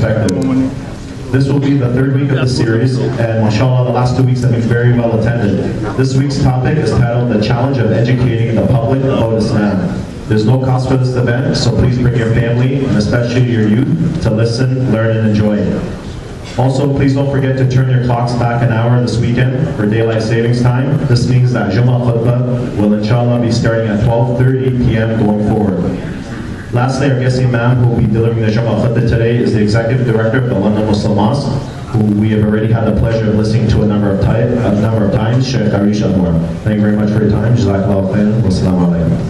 perspective. This will be the third week of the series, and mashallah, the last 2 weeks have been very well attended. This week's topic is titled The Challenge of Educating the Public About Islam. There's no cost for this event, so please bring your family, and especially your youth, to listen, learn, and enjoy it. Also, please don't forget to turn your clocks back an hour this weekend for daylight savings time. This means that Jummah Khutbah will inshallah be starting at 12:30 p.m. going forward. Lastly, our guest imam who will be delivering the Jummah Khutbah today is the Executive Director of the London Muslim Mosque, who we have already had the pleasure of listening to a number of times, Sheikh Arish Anwar. Thank you very much for your time. Jazakallahu khairan. Wassalamu alaikum.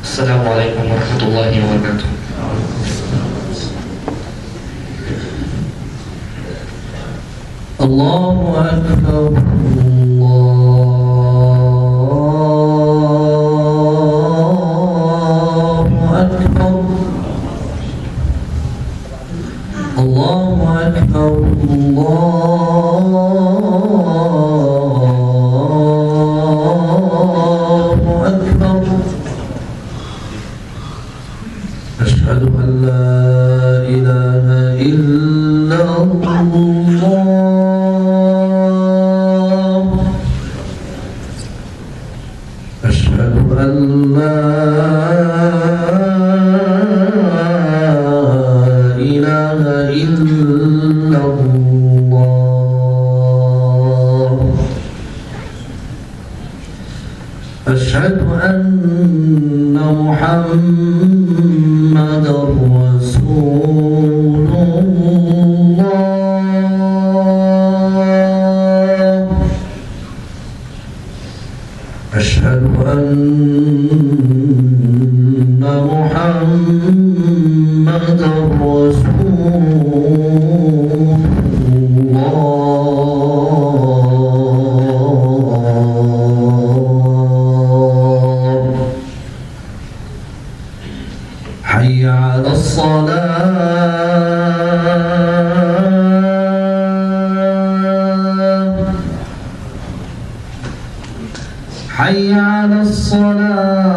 السلام عليكم ورحمة الله وبركاته. الله أكبر الله أكبر الله أكبر الله أكبر. أشهد أن لا إله إلا الله. أشهد أن لا إله إلا الله. أشهد أن محمدًا رسول الله. أشهد أن محمدًا رسول الله. حي على الصلاة. حي على الصلاة.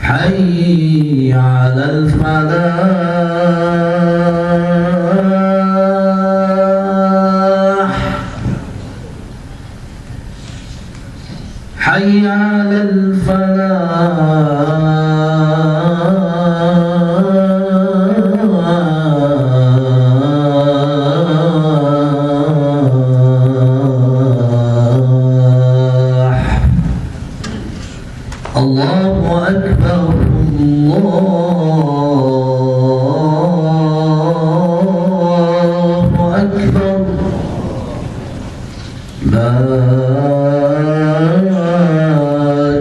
حي على الفلاح. حي على الفلاح. الله أكبر الله أكبر. لا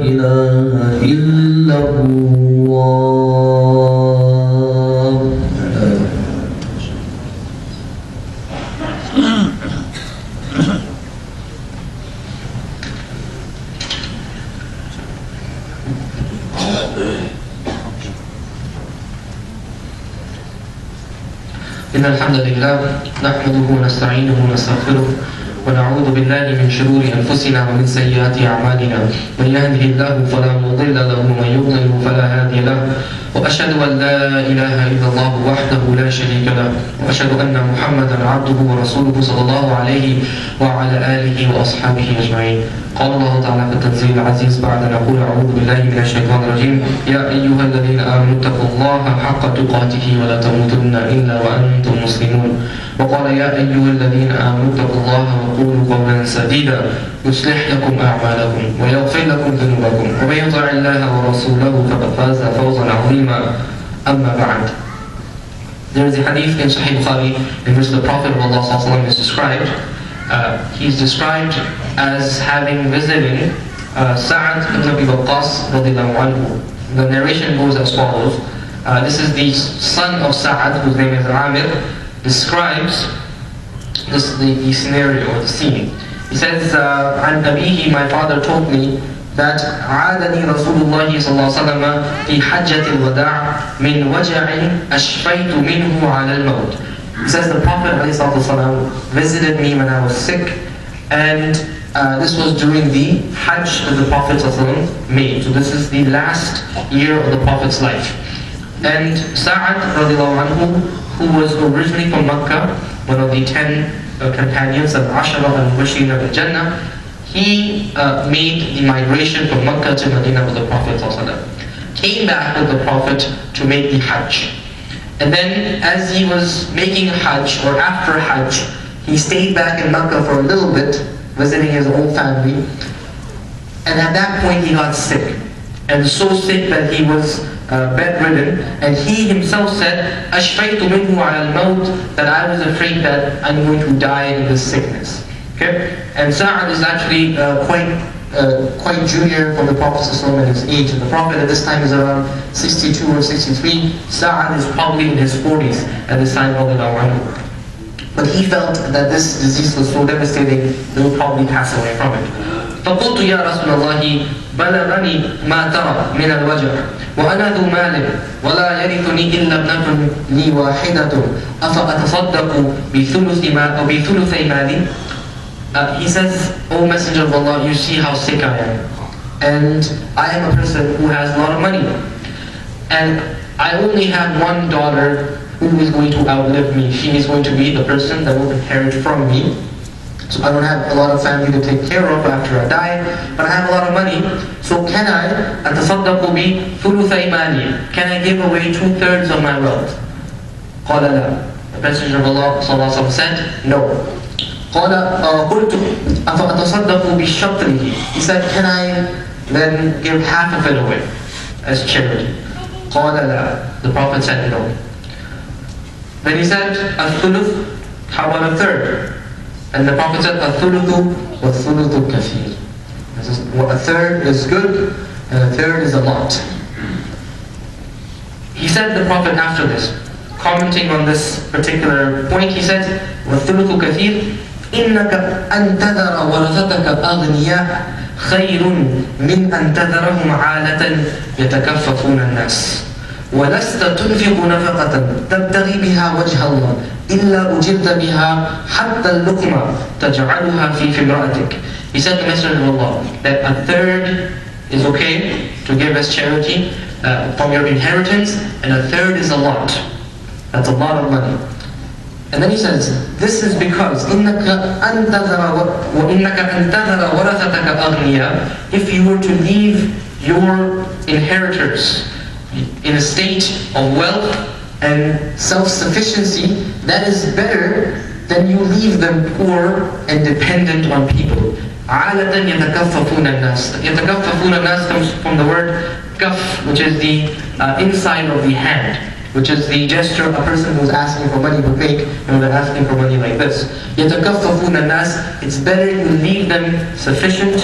إله إلا الله. إن الحمد لله نحمده ونستعينه ونستغفره ونعوذ بالله من شرور أنفسنا ومن سيئات أعمالنا. من يهده الله فلا مضل له ومن يضلل فلا هادي له. وأشهد أن لا إله إلا الله وحده لا شريك له. وأشهد أن محمدا عبده ورسوله صلى الله عليه وعلى آله وأصحابه أجمعين. قال الله تعالى في التنزيل العزيز بعد أن أقول أعوذ بالله من الشيطان الرجيم. يا أيها الذين آمنوا اتقوا الله حق تقاته ولا تموتن إلا وأنتم مسلمون. وقال يا أيها الذين آمنوا اتقوا الله وقولوا قولا سديدا يصلح لكم أعمالكم ويغفر لكم ذنوبكم ومن يطع الله ورسوله فقد فاز فوزا عظيما. أما بعد. There is a hadith in Sahih Bukhari in which the Prophet of Allah is described. He's described as having visited Sa'ad ibn Abi Waqqas radiallahu anhu. The narration goes as follows. This is the son of Sa'ad, whose name is Amir, describes the scenario or the scene. He says, عن أبيه, my father told me that عادني رسول الله صلى الله عليه وسلم في حجة الوداع من وجع أشفيت منه على الموت. He says the Prophet ﷺ visited me when I was sick, and this was during the Hajj that the Prophet ﷺ made. So this is the last year of the Prophet's life. And Sa'ad radiallahu anhu, who was originally from Makkah, one of the 10 companions of Ashara al-Mubashirin al-Jannah, he made the migration from Makkah to Medina with the Prophet ﷺ. Came back with the Prophet to make the Hajj. And then as he was making Hajj, or after Hajj, he stayed back in Makkah for a little bit, visiting his own family. And at that point he got sick. And so sick that he was bedridden. And he himself said, أَشْفَيْتُ مِنْهُ عَلَى الْمَوْتِ, that I was afraid that I'm going to die in this sickness. Okay? And Sa'ad is actually quite junior from the Prophet ﷺ in his age. And the Prophet at this time is around 62 or 63. Sa'ad is probably in his 40s at this time. But he felt that this disease was so devastating, he would probably pass away from it. فقلت يا رسول الله بلغني ما ترى من الوجع وأنا ذو مال ولا يرثني إلا ابنة لي واحدة أفأتصدق بثلثي مالي. He says, O Messenger of Allah, you see how sick I am. And I am a person who has a lot of money. And I only have one daughter who is going to outlive me. She is going to be the person that will inherit from me. So I don't have a lot of family to take care of after I die, but I have a lot of money. So can I أتصدق بثلثي مالي? Can I give away 2/3 of my wealth? قال لا. The Messenger of Allah صلى الله عليه وسلم said, no. قلت أفأتصدق بشطره? He said, can I then give half of it away as charity? قال لا. The Prophet said no. Then he said, الثلث, how about 1/3? And the Prophet said, الثلث والثلث كثير. A third is good, and a third is a lot. He said, the Prophet after this, commenting on this particular point, he said, وَالثُّلُثُ كَثِيرٌ إِنَّكَ أَن تَذَرَ وَرَثَتَكَ أَغْنِيَاءَ خَيْرٌ مِنْ أَن تَذَرَهُمْ عَالَةً يَتَكَفَّفُونَ النَّاسِ وَلَسْتَ تُنْفِقُ نَفَقَةً تَبْتَغِي بِهَا وَجْهَ اللَّهِ إِلَّا أُجِرْتَ بِهَا حَتَّى اللُّقْمَةَ تَجْعَلُهَا فِي امْرَأَتِكَ. He said to the Messenger of Allah that 1/3 is okay to give as charity from your inheritance, and 1/3 is a lot. That's a lot of money. And then he says, this is because إِنَّكَ أَن تَذَرَ وَرَثَتَكَ أَغْنِيَاءَ. If you were to leave your inheritors in a state of wealth and self-sufficiency, that is better than you leave them poor and dependent on people. عَالَةً يَتَكَفَّفُونَ النَّاسِ. يَتَكَفَّفُونَ النَّاسِ comes from the word kaf, which is the inside of the hand, which is the gesture a person who's asking for money would make when they're asking for money like this. يَتَكَفَّفُونَ النَّاسِ. It's better you leave them sufficient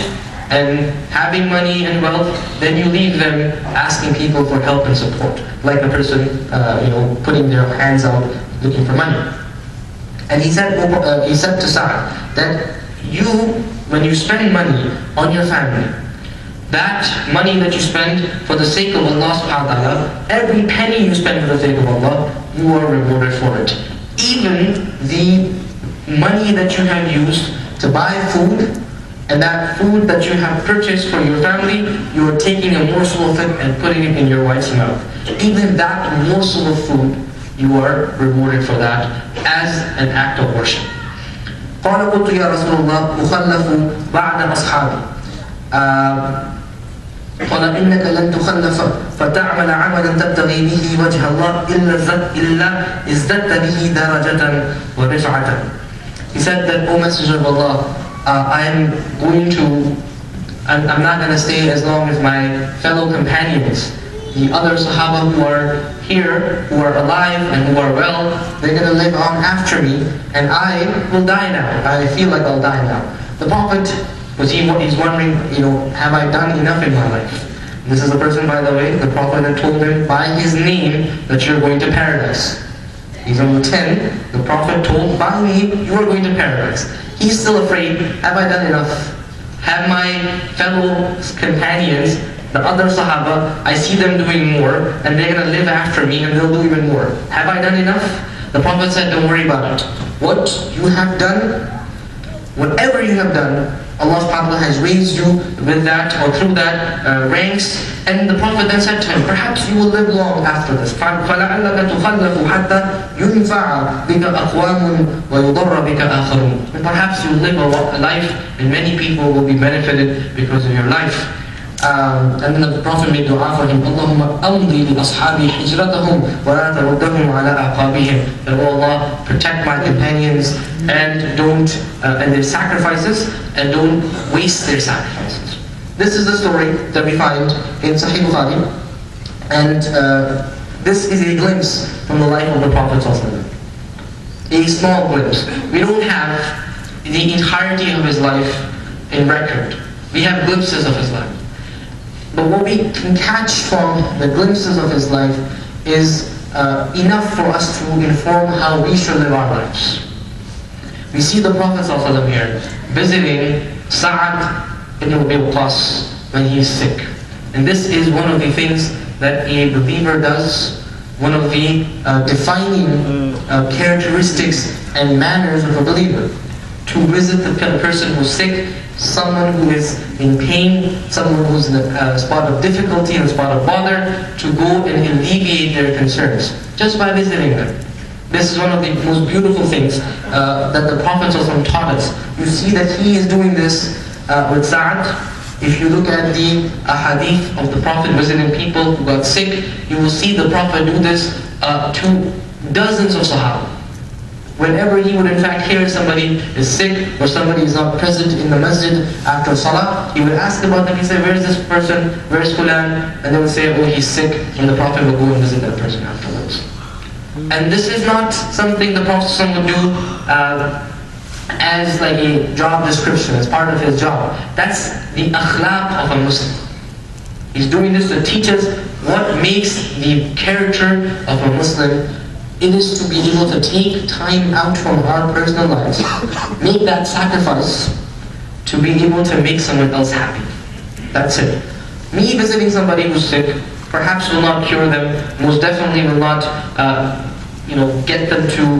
and having money and wealth, then you leave them asking people for help and support, like a person, putting their hands out looking for money. And he said to Sa'ad that when you spend money on your family, that money that you spend for the sake of Allah subhanahu wa ta'ala, every penny you spend for the sake of Allah, you are rewarded for it. Even the money that you have used to buy food, and that food that you have purchased for your family, you are taking a morsel of it and putting it in your wife's mouth. Even that morsel of food, you are rewarded for that as an act of worship. قال قلت يا رسول الله أخلف بعد أصحابي. قال إنك لن تخلف فتعمل عملا تبتغي به وجه الله إلا ازددت به درجة ورفعة. He said that, O Messenger of Allah, I'm not going to stay as long as my fellow companions. The other Sahaba who are here, who are alive and who are well, they're going to live on after me, and I will die now. I feel like I'll die now. The Prophet Because he's wondering, have I done enough in my life? This is the person, by the way, the Prophet had told him by his name that you're going to paradise. He's number 10. The Prophet told by name, you are going to paradise. He's still afraid, have I done enough? Have my fellow companions, the other Sahaba, I see them doing more, and they're going to live after me, and they'll do even more. Have I done enough? The Prophet said, don't worry about it. What you have done, whatever you have done, Allah subhanahu wa ta'ala has raised you with that or through that ranks. And the Prophet then said to him, perhaps you will live long after this. فَلَعَلَّكَ تُخَلَّفُ حَتَّى يُنْفَعَ بِكَ أَقْوَامٌ وَيُضَرَّ بِكَ آخَرُونَ. And perhaps you will live a life and many people will be benefited because of your life. And then the Prophet made dua for him, اللهم أمضي لأصحابي حجرتهم ولا تردهم على أعقابهم. That, oh Allah, protect my companions and their sacrifices, and don't waste their sacrifices. This is the story that we find in Sahih Bukhari, and this is a glimpse from the life of the Prophet ﷺ. A small glimpse. We don't have the entirety of his life in record. We have glimpses of his life. But what we can catch from the glimpses of his life is enough for us to inform how we should live our lives. We see the Prophet ﷺ here visiting Sa'ad ibn Abi Waqqas when he is sick. And this is one of the things that a believer does, one of the defining characteristics and manners of a believer. To visit the person who's sick, someone who is in pain, someone who's in a spot of difficulty, in a spot of bother, to go and alleviate their concerns, just by visiting them. This is one of the most beautiful things that the Prophet ﷺ taught us. You see that he is doing this with Sa'ad. If you look at the hadith of the Prophet visiting people who got sick, you will see the Prophet do this to dozens of Sahaba. Whenever he would in fact hear somebody is sick or somebody is not present in the masjid after salah, he would ask about them. He said, where is this person? Where is Fulan? And they would say, oh, he's sick. And the Prophet would go and visit that person afterwards. And this is not something the Prophet would do as like a job description, as part of his job. That's the akhlaq of a Muslim. He's doing this to teach us what makes the character of a Muslim. It is to be able to take time out from our personal lives, make that sacrifice to be able to make someone else happy. That's it. Me visiting somebody who's sick perhaps will not cure them, most definitely will not get them to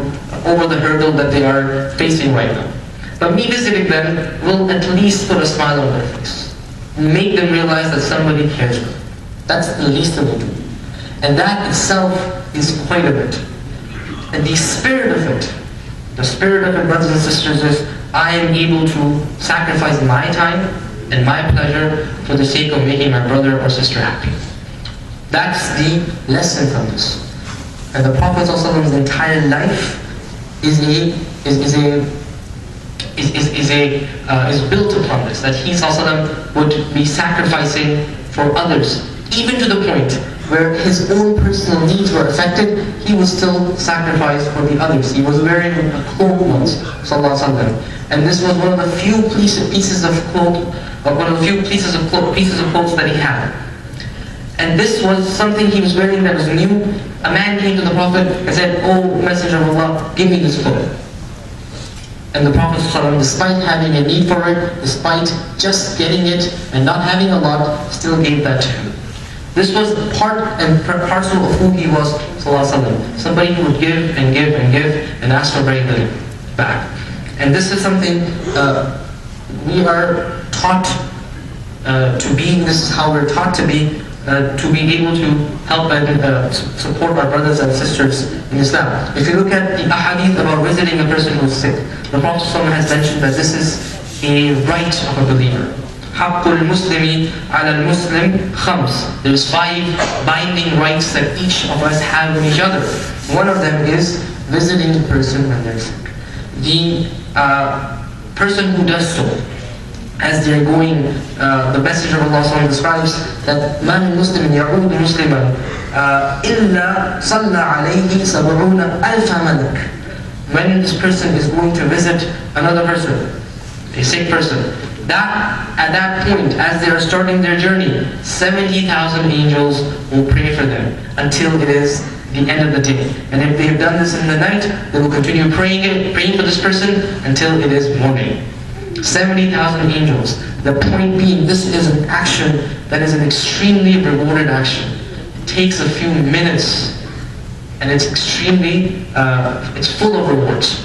over the hurdle that they are facing right now. But me visiting them will at least put a smile on their face, make them realize that somebody cares for them. That's the least that we'll do. And that itself is quite a bit. And the spirit of it, brothers and sisters, is I am able to sacrifice my time and my pleasure for the sake of making my brother or sister happy. That's the lesson from this. And the Prophet's entire life is built upon this. That he would be sacrificing for others, even to the point where his own personal needs were affected, he would still sacrifice for the others. He was wearing a cloak once, and this was one of the few pieces of cloth that he had. And this was something he was wearing that was new. A man came to the Prophet and said, "Oh, Messenger of Allah, give me this cloak." And the Prophet ﷺ, despite having a need for it, despite just getting it and not having a lot, still gave that to him. This was part and parcel of who he was, ﷺ. Somebody who would give and give and give and ask for very little back. And this is something we are taught to be. This is how we're taught to be able to help and support our brothers and sisters in Islam. If you look at the ahadith about visiting a person who is sick, the Prophet ﷺ has mentioned that this is a right of a believer. حَقُّ الْمُسْلِمِ عَلَى الْمُسْلِمِ خَمْسٍ. There's 5 binding rights that each of us have on each other. One of them is visiting the person when they're sick. The person who does so, as they're going, the Messenger of Allah describes that مَا مِن مُسْلِمٍ يَعُودُ مُسْلِمًا إِلَّا صَلَّى عَلَيْهِ سَبْعُونَ أَلْفَ مَلَكٍ. When this person is going to visit another person, a sick person, At that point, as they are starting their journey, 70,000 angels will pray for them until it is the end of the day. And if they have done this in the night, they will continue praying for this person until it is morning. 70,000 angels. The point being, this is an action that is an extremely rewarded action. It takes a few minutes, and it's extremely, it's full of rewards.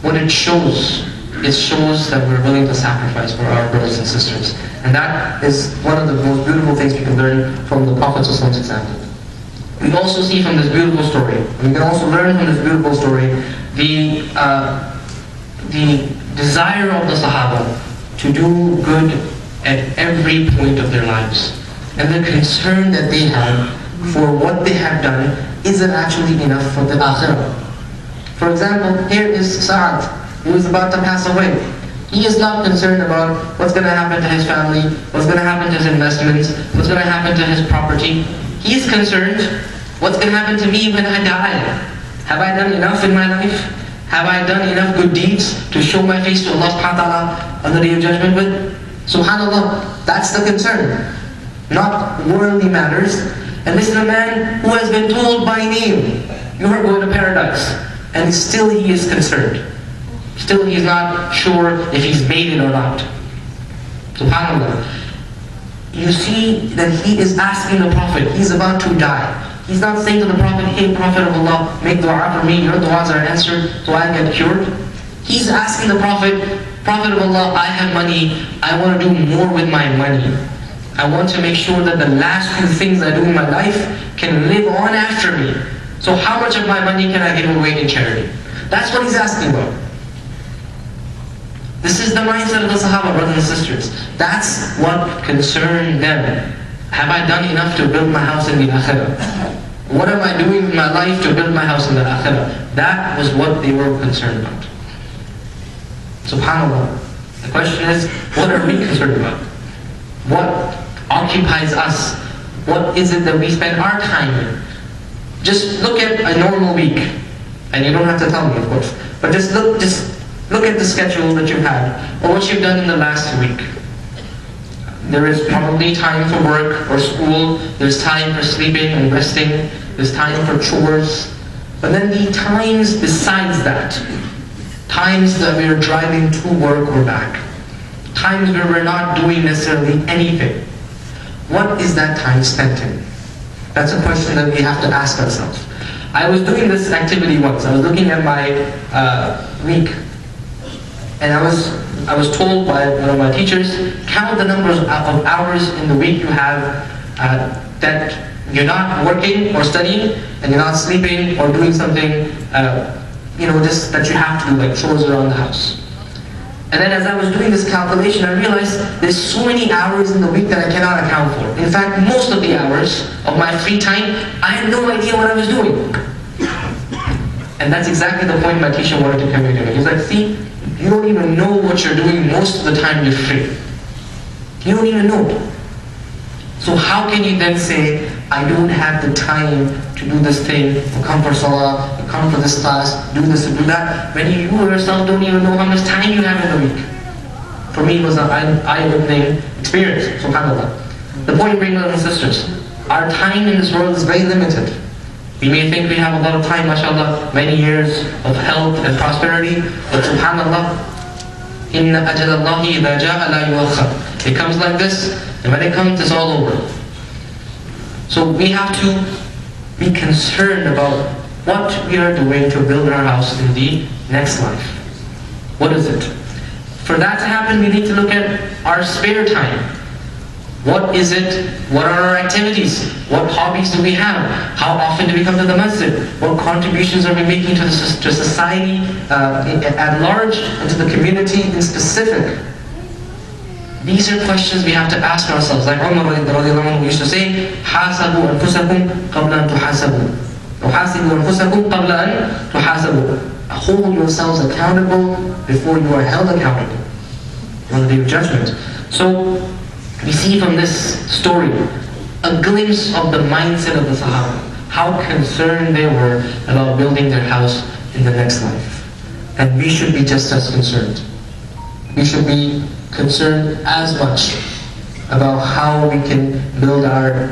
What it shows that we're willing to sacrifice for our brothers and sisters. And that is one of the most beautiful things we can learn from the Prophet's example. We also see from this beautiful story, we can also learn from this beautiful story, the desire of the Sahaba to do good at every point of their lives. And the concern that they have for what they have done, is it actually enough for the akhirah? For example, here is Sa'ad, who is about to pass away. He is not concerned about what's going to happen to his family, what's going to happen to his investments, what's going to happen to his property. He is concerned, what's going to happen to me when I die? Have I done enough in my life? Have I done enough good deeds to show my face to Allah subhanahu wa ta'ala on the Day of Judgment with? SubhanAllah, that's the concern. Not worldly matters. And this is a man who has been told by name, you are going to paradise. And still he is concerned. Still he's not sure if he's made it or not. SubhanAllah. You see that he is asking the Prophet, he's about to die. He's not saying to the Prophet, hey Prophet of Allah, make dua for me, your du'as are answered, so I get cured. He's asking the Prophet, Prophet of Allah, I have money, I want to do more with my money. I want to make sure that the last few things I do in my life can live on after me. So how much of my money can I give away in charity? That's what he's asking about. This is the mindset of the Sahaba, brothers and sisters. That's what concerned them. Have I done enough to build my house in the Akhirah? What am I doing in my life to build my house in the Akhirah? That was what they were concerned about. SubhanAllah. The question is, what are we concerned about? What occupies us? What is it that we spend our time in? Just look at a normal week. And you don't have to tell me, of course. But just look at the schedule that you've had, or what you've done in the last week. There is probably time for work or school, there's time for sleeping and resting, there's time for chores. But then the times besides that, times that we're driving to work or back, times where we're not doing necessarily anything, what is that time spent in? That's a question that we have to ask ourselves. I was doing this activity once. I was looking at my week, and I was told by one of my teachers, count the numbers of hours in the week you have that you're not working or studying, and you're not sleeping or doing something, just that you have to do, like chores around the house. And then as I was doing this calculation, I realized there's so many hours in the week that I cannot account for. In fact, most of the hours of my free time, I had no idea what I was doing. And that's exactly the point my teacher wanted to convey to me. He's like, see, you don't even know what you're doing most of the time you're free. You don't even know. So how can you then say, I don't have the time to do this thing, or come for salah, or come for this class, do this and do that, when you yourself don't even know how much time you have in the week? For me, it was an eye-opening experience, subhanAllah. The point being, brothers and sisters, our time in this world is very limited. We may think we have a lot of time, mashallah, many years of health and prosperity, but subhanAllah, inna ajalallahi idha ja'a la yuakhar. It comes like this, and when it comes, it's all over. So we have to be concerned about what we are doing to build our house in the next life. What is it? For that to happen, we need to look at our spare time. What is it? What are our activities? What hobbies do we have? How often do we come to the masjid? What contributions are we making to society at large and to the community in specific? These are questions we have to ask ourselves. Like Umar used to say, حَاسَبُوا أَنفُسَكُمْ قَبْلَ أَن تُحَاسَبُوا وَحَاسِبُوا أَنفُسَكُمْ قَبْلَ أَن تُحَاسَبُوا. Hold yourselves accountable before you are held accountable on the Day of Judgment. So, we see from this story a glimpse of the mindset of the Sahaba, how concerned they were about building their house in the next life. And we should be just as concerned. We should be concerned as much about how we can build our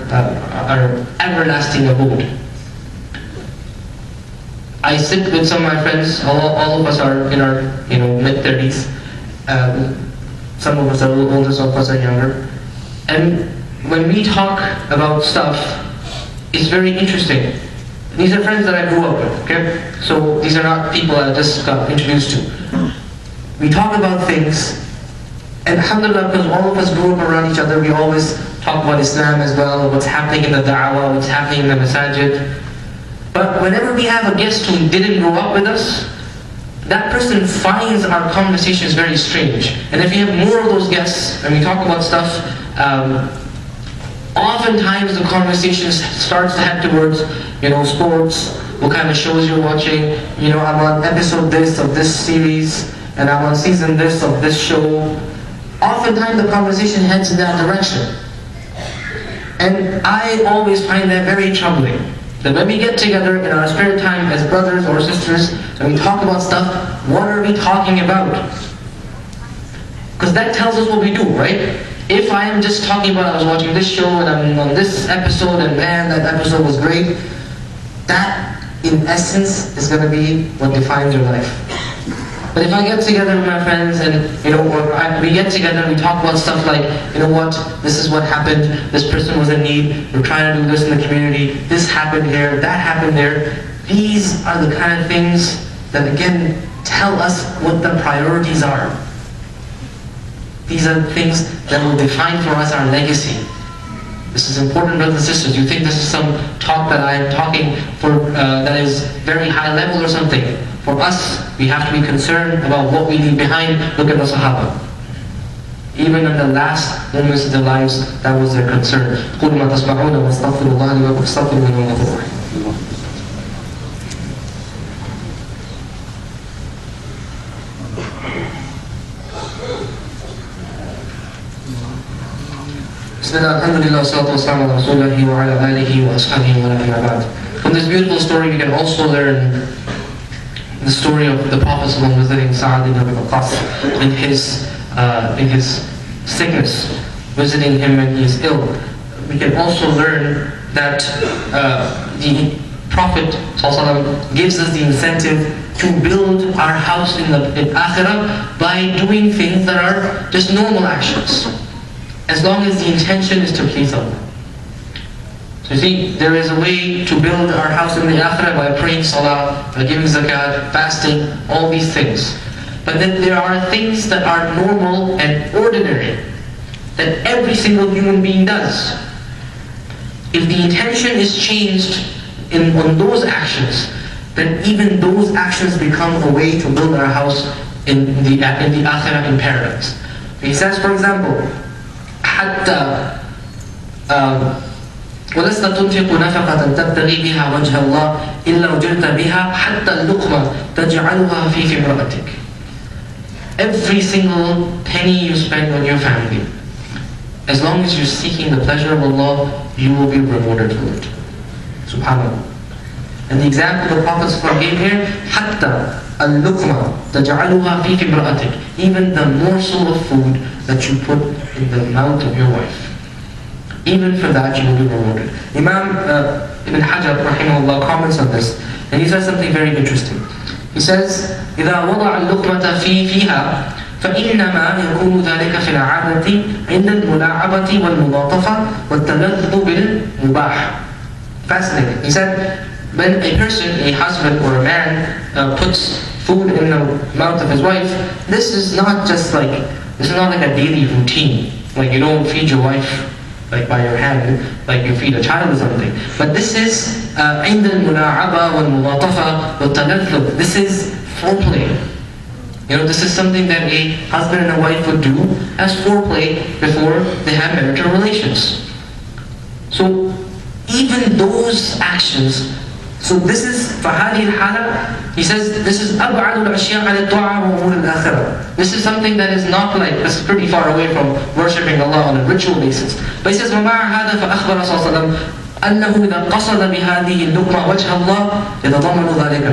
everlasting abode. I sit with some of my friends. All of us are in our mid-30s. Some of us are a little older, some of us are younger. And when we talk about stuff, it's very interesting. These are friends that I grew up with, okay? So these are not people I just got introduced to. We talk about things, and alhamdulillah, because all of us grew up around each other, we always talk about Islam as well, what's happening in the da'wah, what's happening in the masajid. But whenever we have a guest who didn't grow up with us, that person finds our conversations very strange. And if we have more of those guests, and we talk about stuff, oftentimes the conversation starts to head towards, sports, what kind of shows you're watching, I'm on episode this of this series, and I'm on season this of this show. Oftentimes the conversation heads in that direction. And I always find that very troubling. That when we get together in our spare time as brothers or sisters, and we talk about stuff, what are we talking about? Because that tells us what we do, right? If I am just talking about, I was watching this show and I'm on this episode and man, that episode was great, that in essence is going to be what defines your life. But if I get together with my friends and we get together and we talk about stuff like, this is what happened, this person was in need, we're trying to do this in the community, this happened here, that happened there. These are the kind of things that again tell us what the priorities are. These are the things that will define for us our legacy. This is important, brothers and sisters. You think this is some talk that I am talking for that is very high level or something. For us, we have to be concerned about what we leave behind. Look at the Sahaba. Even in the last moments of their lives, that was their concern. قُلْ مَا تَسْمَعُونَ وَاسْتَغْفِرُوا اللَّهَ لِي وَلَكُمْ وَاسْتَغْفِرُوهُ إِنَّهُ هُوَ الْغَفُورُ الرَّحِيمُ. From this beautiful story, we can also learn the story of the Prophet visiting Sa'ad ibn Abi Waqqas in his sickness, visiting him when he is ill. We can also learn that the Prophet ﷺ gives us the incentive to build our house in Akhirah by doing things that are just normal actions, as long as the intention is to please Allah. So you see, there is a way to build our house in the Akhirah by praying Salah, by giving Zakat, fasting, all these things. But then there are things that are normal and ordinary, that every single human being does. If the intention is changed on those actions, then even those actions become a way to build our house in the Akhirah, in paradise. He says, for example, حتى ولست تنفق نفقة تبتغي بها وجه الله إلا أجرت بها حتى اللقمة تجعلها في امرأتك. Every single penny you spend on your family, as long as you're seeking the pleasure of Allah, you will be rewarded for it. Subhanallah. And the example the Prophet gave here, حتى اللقمة تجعلها في امرأتك. Even the morsel of food that you put in the mouth of your wife, even for that you will be rewarded. Imam Ibn Hajar rahimahullah comments on this, and he says something very interesting. He says, إذا وضع اللقمة فيها فإنما يكون ذلك في العادة عند الملاعبة والملاطفة والتلذذ بالمباح. Fascinating. He said, when a person, a husband or a man puts food in the mouth of his wife, this is not like a daily routine. Like you don't feed your wife like by your hand, like you feed a child or something. But this is عند الملاعبة والملاطفة والتلذذ. This is foreplay. This is something that a husband and a wife would do as foreplay before they have marital relations. So even those actions, so this is فهذه الحالة, he says this is أبعد الأشياء عن الطاعة وأمور الآخرة. This is something that is not this is pretty far away from worshipping Allah on a ritual basis. But he says ومع هذا فأخبر صلى الله عليه وسلم أنه إذا قصد بهذه اللقمة وجه الله يتضمن ذلك.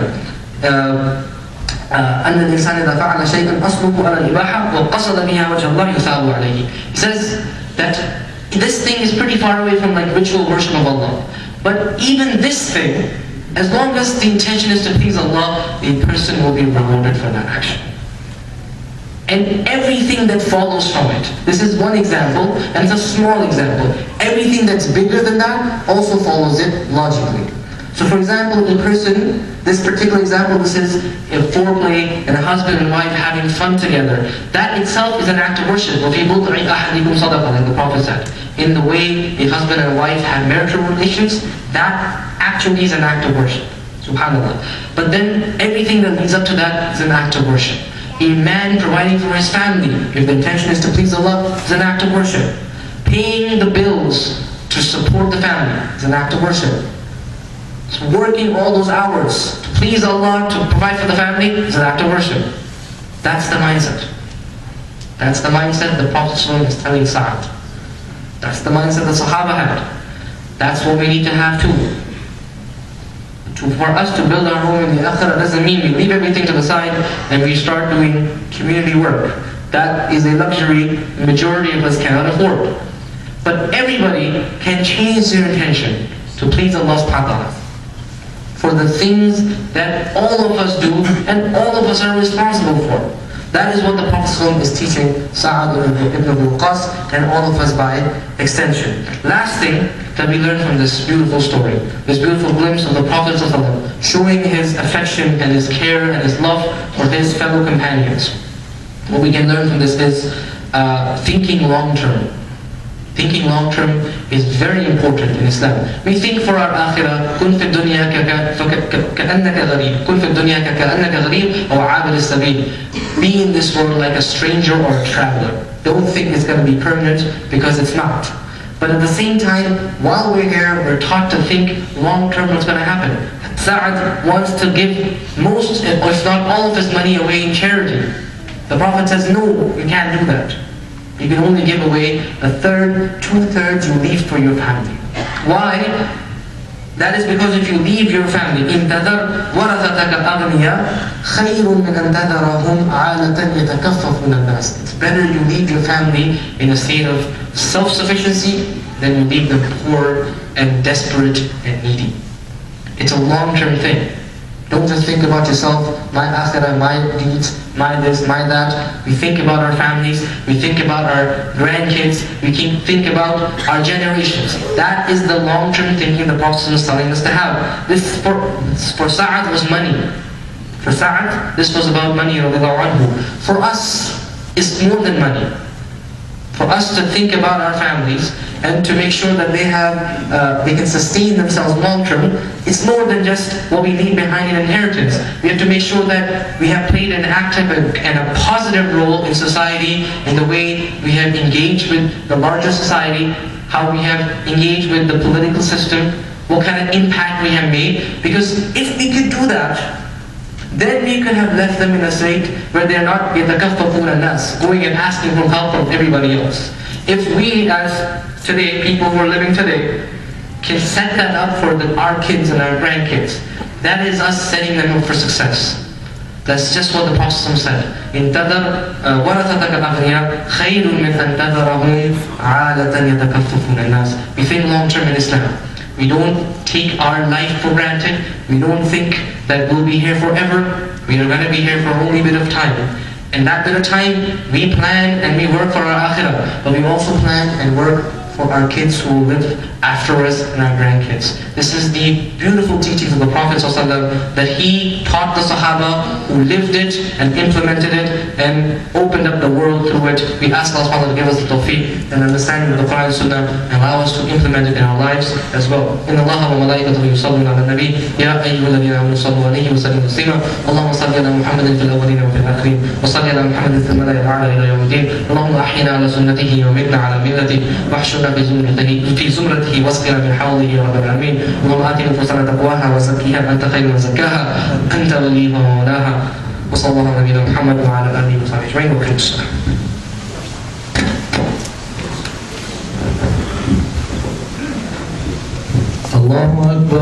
أن الإنسان إذا فعل شيئا أصله على الإباحة وقصد بها وجه الله يثاب عليه. He says that this thing is pretty far away from like ritual worship of Allah. But even this thing, as long as the intention is to please Allah, the person will be rewarded for that action. And everything that follows from it. This is one example, and it's a small example. Everything that's bigger than that also follows it logically. So for example, a person, this particular example, this is a foreplay and a husband and wife having fun together. That itself is an act of worship. وَفِي بُضْعِ أَحَدِكُمْ صَدَقَةً, like the Prophet said. In the way a husband and a wife have marital relations, that actually is an act of worship. SubhanAllah. But then everything that leads up to that is an act of worship. A man providing for his family, if the intention is to please Allah, is an act of worship. Paying the bills to support the family is an act of worship. So working all those hours to please Allah, to provide for the family, is an act of worship. That's the mindset. That's the mindset the Prophet ﷺ is telling Sa'ad. That's the mindset the Sahaba had. That's what we need to have too. For us to build our home in the akhirah doesn't mean we leave everything to the side and we start doing community work. That is a luxury the majority of us cannot afford. But everybody can change their intention to please Allah subhanahu wa ta'ala for the things that all of us do and all of us are responsible for. That is what the Prophet ﷺ is teaching Sa'ad ibn Abi Waqqas and all of us by extension. Last thing that we learn from this beautiful story, this beautiful glimpse of the Prophet ﷺ showing his affection and his care and his love for his fellow companions. What we can learn from this is thinking long term. Thinking long term is very important in Islam. We think for our akhirah, كن في الدنيا كأنك غريب، كن في الدنيا كأنك غريب أو عابر السبيل. Be in this world like a stranger or a traveler. Don't think it's going to be permanent, because it's not. But at the same time, while we're here, we're taught to think long term what's going to happen. Sa'ad wants to give most, if not all of his money away in charity. The Prophet says, no, you can't do that. You can only give away a third, 2/3 you leave for your family. Why? That is because if you leave your family, إِن تَذَرْ وَرَثَتَكَ أَغْنِيَا خَيْرٌ مِنْ أَن تَذَرَهُمْ عَالَةً يَتَكَفَّفُونَ النَّاسِ. It's better you leave your family in a state of self-sufficiency than you leave them poor and desperate and needy. It's a long-term thing. Don't just think about yourself, my akhirah, my deeds, my this, my that. We think about our families, we think about our grandkids, we think about our generations. That is the long-term thinking the Prophet is telling us to have. This for Sa'ad was money. For Sa'ad, this was about money. For us, it's more than money. For us to think about our families and to make sure that they can sustain themselves long term, it's more than just what we leave behind in inheritance. We have to make sure that we have played an active and a positive role in society, in the way we have engaged with the larger society, how we have engaged with the political system, what kind of impact we have made. Because if we could do that, then we could have left them in a state where they are not يَتَكَفَّفُونَ النَّاسِ, going and asking for help from everybody else. If we as today, people who are living today, can set that up for our kids and our grandkids, that is us setting them up for success. That's just what the Prophet said. إِن تَذَرْ وَرَثَتَكَ الْأَغْنِيَاءَ خَيْرٌ مِنْ أَن تَذَرَهُمْ عَالَةً يَتَكَفَّفُونَ النَّاسِ. We think long term in Islam. We don't take our life for granted. We don't think that we'll be here forever. We are going to be here for only a bit of time. And that bit of time, we plan and we work for our akhirah. But we also plan and work for our kids who will live after us and our grandkids. This is the beautiful teachings of the Prophet ﷺ that he taught the Sahaba who lived it and implemented it and opened up the world through it. We ask Allah ﷺ to give us the tawfiq and understanding of the Quran and Sunnah and allow us to implement it in our lives as well. إن الله وملائكته يصلون على النبي يا أيها الذين آمنوا صلوا عليه وسلموا تسليما اللهم صل على محمد في الأولين وفي الآخرين وصل على محمد في الملأ الأعلى إلى يوم الدين اللهم أحينا على سنته ومتنا على ملته واحشرنا في زمرته واسقنا من حوضه يا رب العالمين اللهم آت نفوسنا تقواها وزكيها أنت خير من زكاها أنت وليها ومولاها وصلى الله على نبينا محمد وعلى آله وصحبه أجمعين وبارك السلام. الله أكبر.